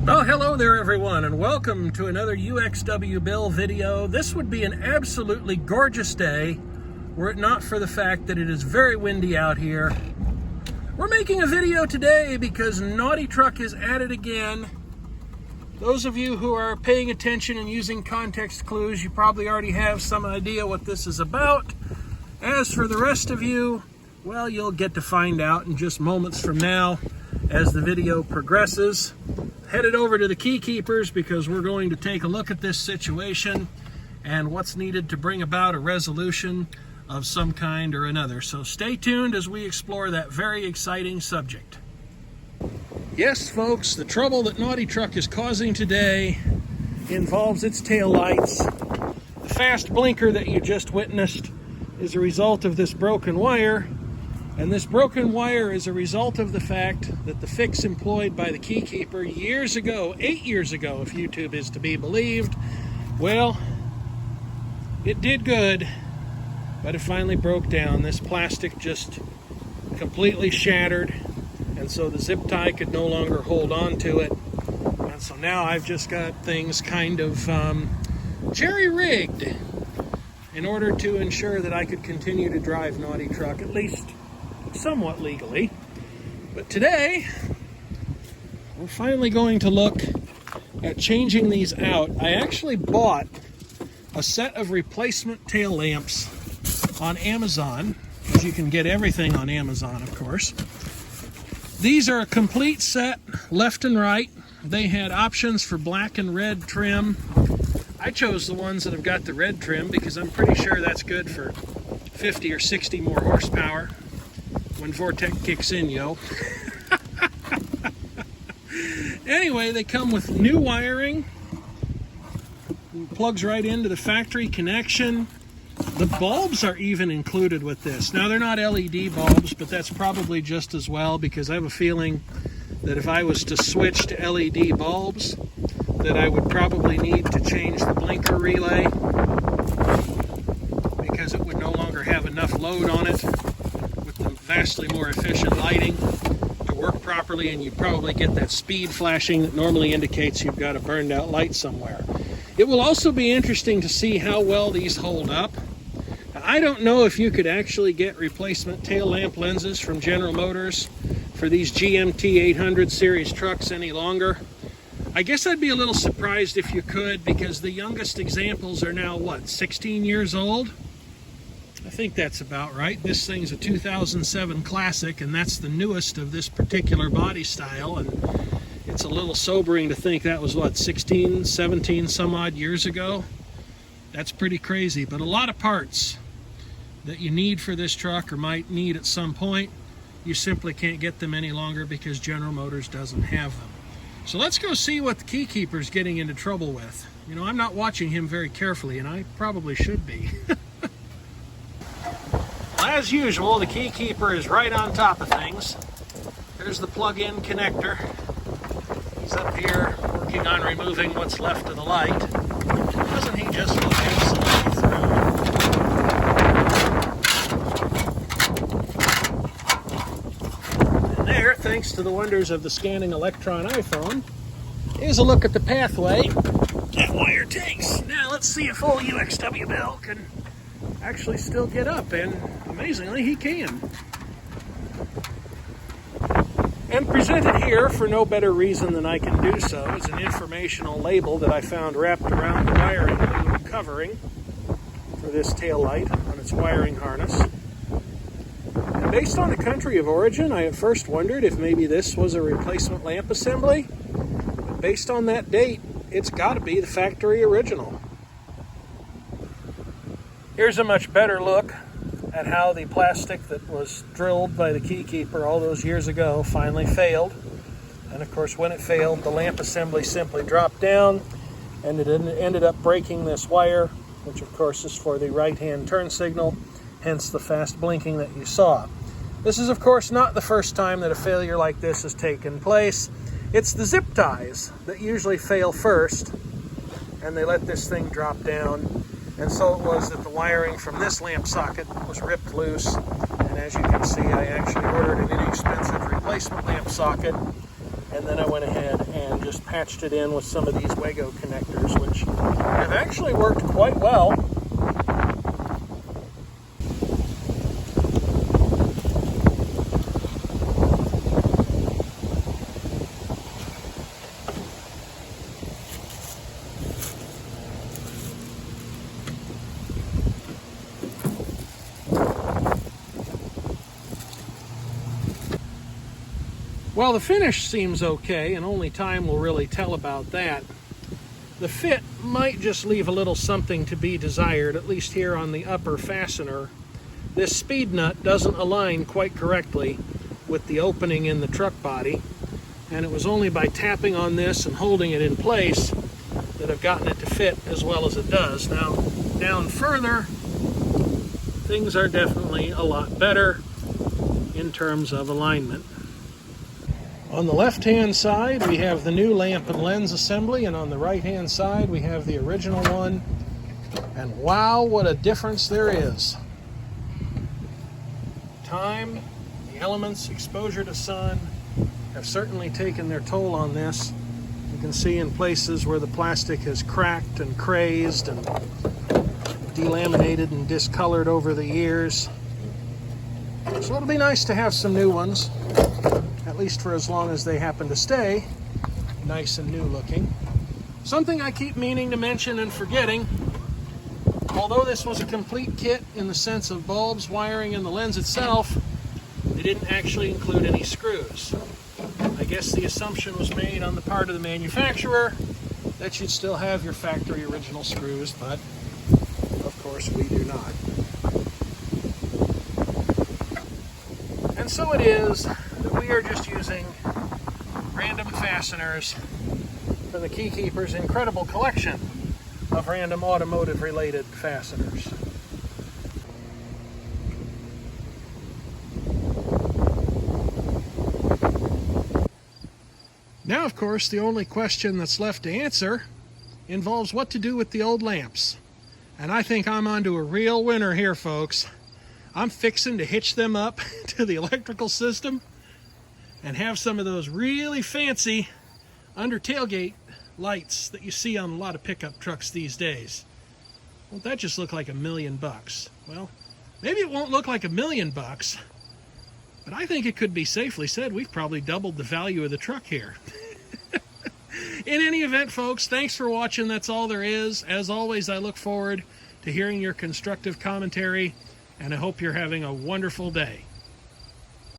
Well, hello there everyone, and welcome to another UXWBill video. This would be an absolutely gorgeous day were it not for the fact that it is very windy out here. We're making a video today because Naughty Truck is at it again. Those of you who are paying attention and using context clues, you probably already have some idea what this is about. As for the rest of you, well, you'll get to find out in just moments from now as the video progresses. Headed over to the Key Keepers because we're going to take a look at this situation and what's needed to bring about a resolution of some kind or another. So stay tuned as we explore that very exciting subject. Yes, folks, the trouble that Naughty Truck is causing today involves its tail lights. The fast blinker that you just witnessed is a result of this broken wire. And this broken wire is a result of the fact that the fix employed by the Key Keeper years ago, 8 years ago, if YouTube is to be believed, well, it did good, but it finally broke down. This plastic just completely shattered, and so the zip tie could no longer hold on to it. And so now I've just got things kind of jerry-rigged in order to ensure that I could continue to drive Naughty Truck, at least somewhat legally. But today we're finally going to look at changing these out. I actually bought a set of replacement tail lamps on Amazon, because you can get everything on Amazon, of course. These are a complete set, left and right. They had options for black and red trim. I chose the ones that have got the red trim because I'm pretty sure that's good for 50 or 60 more horsepower when Vortec kicks in, yo. Anyway, they come with new wiring. It plugs right into the factory connection. The bulbs are even included with this. Now, they're not LED bulbs, but that's probably just as well, because I have a feeling that if I was to switch to LED bulbs, that I would probably need to change the blinker relay because it would no longer have enough load on it with the vastly more efficient lighting to work properly, and you'd probably get that speed flashing that normally indicates you've got a burned out light somewhere. It will also be interesting to see how well these hold up. I don't know if you could actually get replacement tail lamp lenses from General Motors for these GMT 800 series trucks any longer. I guess I'd be a little surprised if you could, because the youngest examples are now, what, 16 years old? I think that's about right. This thing's a 2007 Classic, and that's the newest of this particular body style, and it's a little sobering to think that was, what, 16, 17 some odd years ago? That's pretty crazy, but a lot of parts that you need for this truck or might need at some point, you simply can't get them any longer because General Motors doesn't have them. So let's go see what the Key Keeper's getting into trouble with. You know, I'm not watching him very carefully, and I probably should be. As usual, the Key Keeper is right on top of things. There's the plug-in connector. He's up here working on removing what's left of the light. Doesn't he just look absolutely thrilled? And there, thanks to the wonders of the scanning electron iPhone, is a look at the pathway that wire takes. Now let's see if old UXWBill can actually still get up, and amazingly he can. And presented here, for no better reason than I can do so, is an informational label that I found wrapped around the wiring loop covering for this tail light on its wiring harness. And based on the country of origin, I at first wondered if maybe this was a replacement lamp assembly. But based on that date, it's got to be the factory original. Here's a much better look at how the plastic that was drilled by the Key Keeper all those years ago finally failed. And of course, when it failed, the lamp assembly simply dropped down, and it ended up breaking this wire, which of course is for the right-hand turn signal, hence the fast blinking that you saw. This is of course not the first time that a failure like this has taken place. It's the zip ties that usually fail first, and they let this thing drop down. And so it was that the wiring from this lamp socket was ripped loose, and as you can see, I actually ordered an inexpensive replacement lamp socket, and then I went ahead and just patched it in with some of these Wago connectors, which have actually worked quite well. Well, the finish seems okay, and only time will really tell about that. The fit might just leave a little something to be desired, at least here on the upper fastener. This speed nut doesn't align quite correctly with the opening in the truck body, and it was only by tapping on this and holding it in place that I've gotten it to fit as well as it does. Now, down further, things are definitely a lot better in terms of alignment. On the left-hand side, we have the new lamp and lens assembly, and on the right-hand side, we have the original one. And wow, what a difference there is. Time, the elements, exposure to sun have certainly taken their toll on this. You can see in places where the plastic has cracked and crazed and delaminated and discolored over the years. So it'll be nice to have some new ones, at least for as long as they happen to stay nice and new looking. Something I keep meaning to mention and forgetting, although this was a complete kit in the sense of bulbs, wiring, and the lens itself, they didn't actually include any screws. I guess the assumption was made on the part of the manufacturer that you'd still have your factory original screws, but of course we do not. And so it is that we are just using random fasteners from the Keykeeper's incredible collection of random automotive-related fasteners. Now, of course, the only question that's left to answer involves what to do with the old lamps. And I think I'm onto a real winner here, folks. I'm fixing to hitch them up to the electrical system and have some of those really fancy under tailgate lights that you see on a lot of pickup trucks these days. Won't that just look like $1 million? Well, maybe it won't look like $1 million, but I think it could be safely said we've probably doubled the value of the truck here. In any event, folks, thanks for watching. That's all there is. As always, I look forward to hearing your constructive commentary, and I hope you're having a wonderful day.